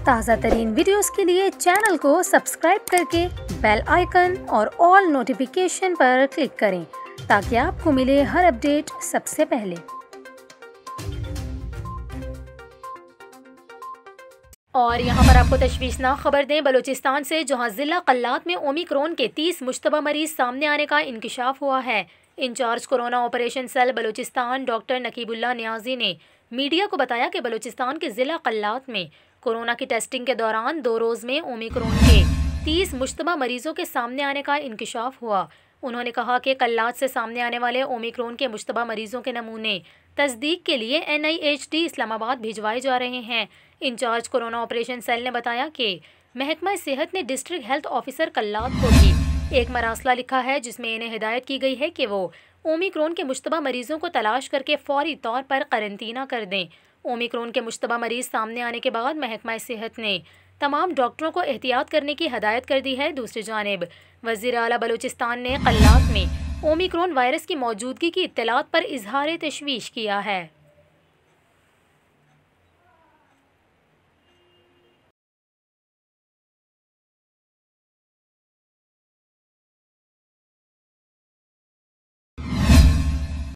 ताज़ा तरीन वीडियोस के लिए चैनल को सब्सक्राइब करके बेल आइकन और ऑल नोटिफिकेशन पर क्लिक करें ताकि आपको मिले हर अपडेट सबसे पहले। और यहाँ पर आपको तशवीशनाक खबर दें बलूचिस्तान से, जहाँ ज़िला कल्लात में ओमिक्रॉन के 30 मुश्तबा मरीज सामने आने का इंकशाफ हुआ है। Incharge corona operation cell Balochistan doctor Naqibullah Niazi ने मीडिया को बताया कि बलूचिस्तान के ज़िला कल्लात में कोरोना की टेस्टिंग के दौरान 2 रोज़ में ओमिक्रॉन के 30 मुश्तबा मरीज़ों के सामने आने का इंकशाफ हुआ। उन्होंने कहा कि कल्लात से सामने आने वाले ओमिक्रॉन के मुश्तबा मरीज़ों के नमूने तस्दीक के लिए NIHD इस्लामाबाद भिजवाए जा रहे हैं। इंचार्ज कोरोना ऑपरेशन सेल ने बताया कि महकमा सेहत ने डिस्ट्रिक्ट हेल्थ ऑफिसर कल्लात को भी एक मरासला लिखा है जिसमें इन्हें हिदायत की गई है कि वो ओमिक्रॉन के मुश्तबा मरीज़ों को तलाश करके फौरी तौर पर करंतना कर दें। ओमिक्रॉन के मुश्तबा मरीज़ सामने आने के बाद महकमा सेहत ने तमाम डॉक्टरों को एहतियात करने की हदायत कर दी है। दूसरी जानिब वज़ीर आला बलूचिस्तान ने कल्लात में ओमिक्रॉन वायरस की मौजूदगी की इत्तलात पर इजहार तशवीश किया है।